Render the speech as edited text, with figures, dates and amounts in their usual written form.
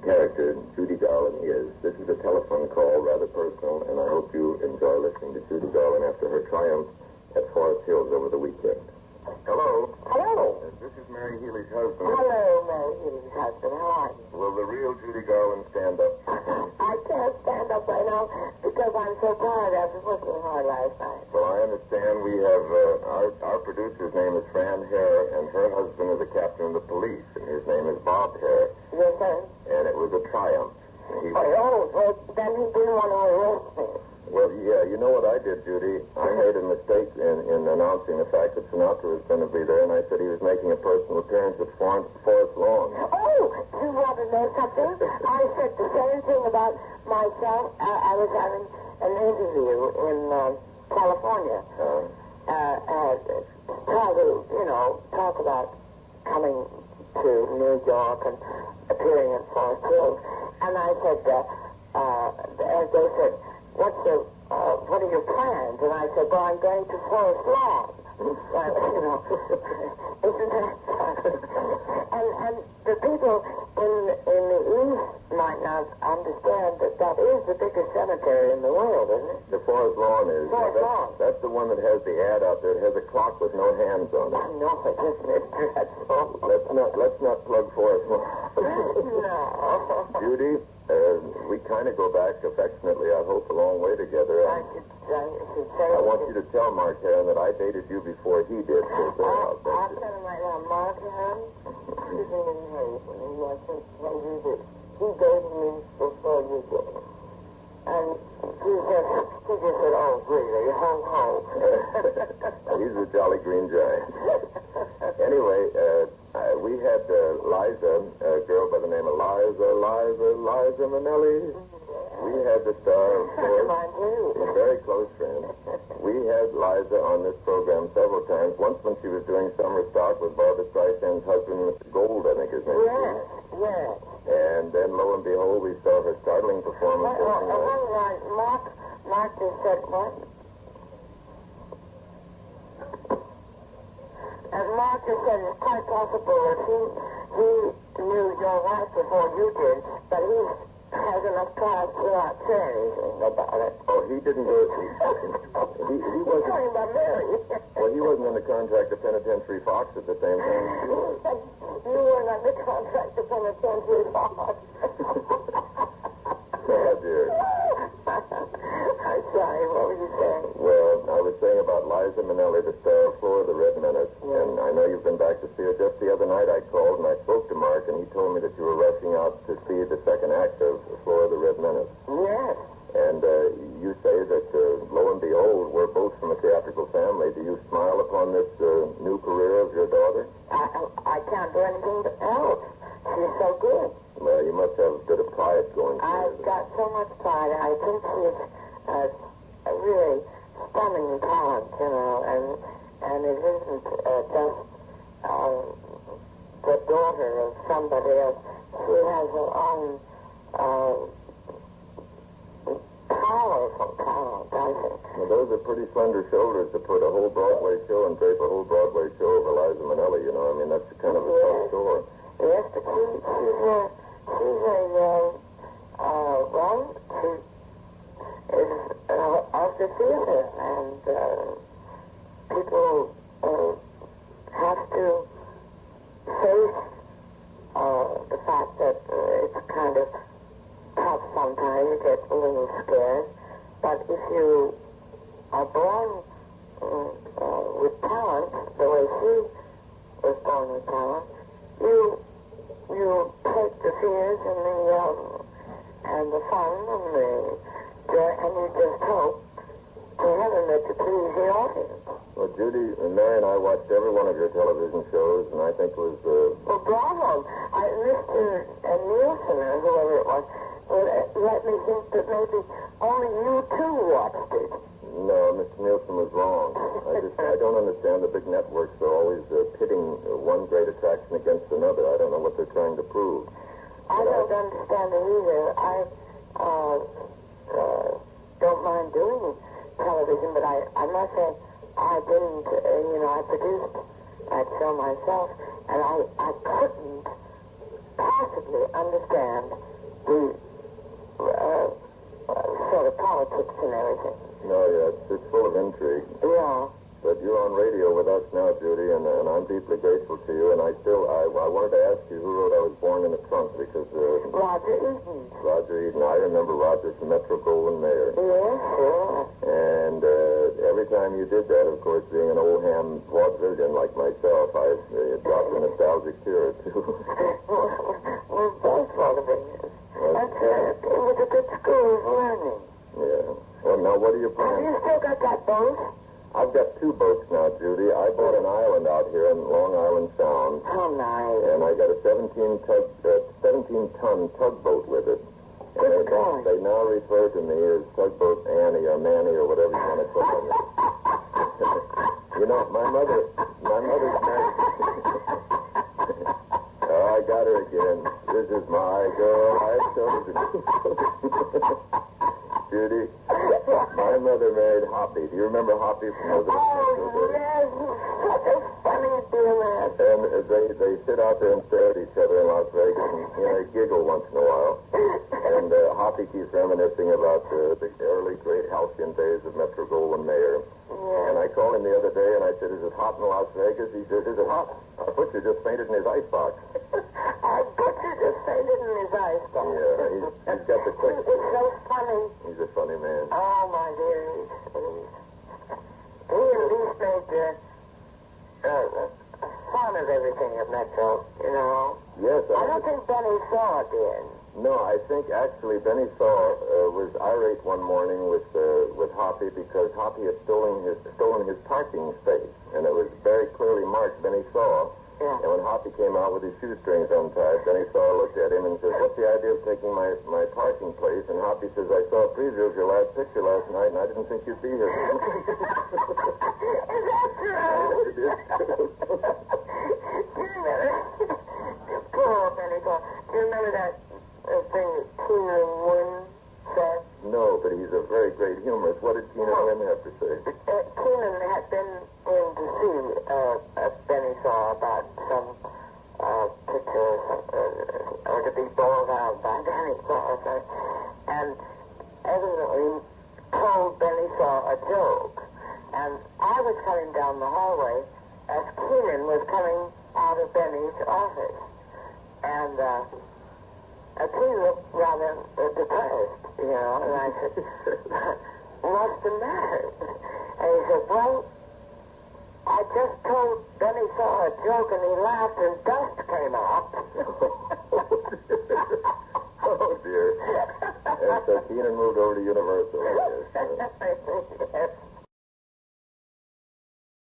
character Judy Garland is. This is a telephone call, rather personal, and I hope you enjoy listening to Judy Garland after her triumph at Forest Hills over the weekend. Hello. Hello. This is Mary Healy's husband. Hello, Mary Healy's husband. How are you? Will the real Judy Garland stand up? I can't stand up right now because I'm so tired after working hard last night. Well, I understand we have, our producer's name is Fran Hare, and her husband is a captain of the police, and his name is Bob Hare. Yes, sir. And it was a triumph. Well, then he didn't want to arrest me. Well, yeah, you know what I did, Judy? I made a mistake in announcing the fact that Sinatra was going to be there, and I said he was making a personal appearance at Forest Lawn. Oh, you want to know something? I said the same thing about myself. I was having an interview in California. Try to, talk about coming to New York and appearing in Forest Hills. And I said, they said, what are your plans? And I said, well, I'm going to Forest Lawn. Isn't that and the people in the East might not understand that is the biggest cemetery in the world, isn't it? The Forest Lawn is. Forest Lawn. That's the one that has the ad out there. It has a clock with no hands on it. I know it, isn't it? Dreadful. Let's not plug Forest Lawn. No. Judy, we kind of go back affectionately, I hope, a long way together. I should say I want you to tell Mark Heron that I dated you before he did. I'll tell him right now, Mark Heron, he didn't hate when he wasn't when you did. He dated me before you did. And he just said, oh, really, ho, ho. He's a jolly green giant. Anyway, we had Liza, a girl by the name of Liza Minnelli. We had the star, of course, a very close friend. We had Liza on this program several times. Once when she was doing summer stock with Barbara Streisand's husband, Mr. Gold, I think his name was. Yes. And then, lo and behold, we saw her startling performance. Mark just said, what? And Mark just said it's quite possible that he knew your wife before you did, but he has enough time to not say anything about it. Oh, he didn't do it. He wasn't. Talking about Mary. Well, he wasn't under contract to Penitentiary Fox at the same time. You weren't under contract to Penitentiary Fox. Oh, dear. I'm sorry, what were you saying? Well, I was saying about Liza Minnelli, the star of Flora the Red Menace. Yeah. And I know you've been back to see her. Just the other night I called and I spoke to Mark, and he told me that you were rushing out to see the second act of Flora the Red Menace. Yes. And you say that, lo and behold, we're both from a theatrical family. Do you smile upon this new career of your daughter? I can't do anything else. She's so good. Well, you must have a bit of pride going through. I've got so much pride. I think she's a really stunning talent, and it isn't just the daughter of somebody else. She has her own powerful talent, I think. Well, those are pretty slender shoulders to put a whole Broadway show and drape a whole Broadway show over Liza Minnelli, I mean, that's kind of a tough chore. Yes, but she's of the theater, and people have to face the fact that it's kind of tough sometimes. You get a little scared, but if you are born with talent, the way she was born with talent, you take the fears and the fun and the joy, and you just hope to heaven that you please the audience. Well, Judy, Mary and I watched every one of your television shows, and I think it was... Well, bravo. Mr. Nielsen, or whoever it was, let me think that maybe only you too watched it. No, Mr. Nielsen was wrong. I don't understand. The big networks are always pitting one great attraction against another. I don't know what they're trying to prove. I don't understand it either. I don't mind doing television, but I must say I didn't, I produced that show myself, and I couldn't possibly understand the sort of politics and everything. No, yeah, it's full of intrigue. Yeah. But you're on radio with us now, Judy, and I'm deeply grateful to you. And I wanted to ask you who wrote I Was Born in the Trunk, because... Roger Eaton. Roger Eaton. I remember Roger from Metro Goldwyn Mayer. Yes, sure. And every time you did that, of course, being an old ham vaudevillian like myself, I dropped a nostalgic tear or two. We're both vaudevillians. It was a good school of learning. Yeah. Well, now, what are your plans? Have you still got that boat? I've got 2 boats now, Judy. I bought an island out here in Long Island Sound. How nice. And I got a 17-ton tugboat with it. And they now refer to me as Tugboat Annie or Manny or whatever you want to put on it. You know, my mother's married. Oh, I got her again. This is my girl. I told you. Judy, my mother married Hoppy. Do you remember Hoppy from those? Oh, yes. Such a funny deal, man. And they sit out there and stare at each other in Las Vegas and, they giggle once in a while. And Hoppy keeps reminiscing about the early great halcyon days of Metro Goldwyn Mayer. Yeah. And I called him the other day and I said, "Is it hot in Las Vegas?" He says, "Is it hot? Our butcher just fainted in his icebox." Our butcher just fainted in his icebox. Yeah, he's got the quick... It's so funny. He's a funny man. Oh, my dear. He at least made fun of everything at Metro, you know. Yes, I don't think Benny Saw did. No, I think actually Benny Saw was irate one morning with Hoppy because Hoppy had stolen his parking space, and it was very clearly marked Benny Saw. Yeah. And when Hoppy came out with his shoestrings untied, Benny Saw looked at him and said, "What's the idea of taking my parking place?" And Hoppy says, "I saw a preview of your last picture last night, and I didn't think you'd be here." Is that true? It is true. Do you remember? Poor Benny Saw. Do you remember that thing that Keenan Wynn said? No, but he's a very great humorist. What did Keenan Wynn have to say? Keenan had been in to see Benny Saw about some picture or to be bowled out by Benny Saw. And evidently told Benny Saw a joke. And I was coming down the hallway as Keenan was coming out of Benny's office. And Keenan looked rather depressed, and I said, "What's the matter?" And he said, "Well, I just told Benny Saw a joke and he laughed and dust came out." Oh, dear. And so Keenan moved over to Universal, I guess.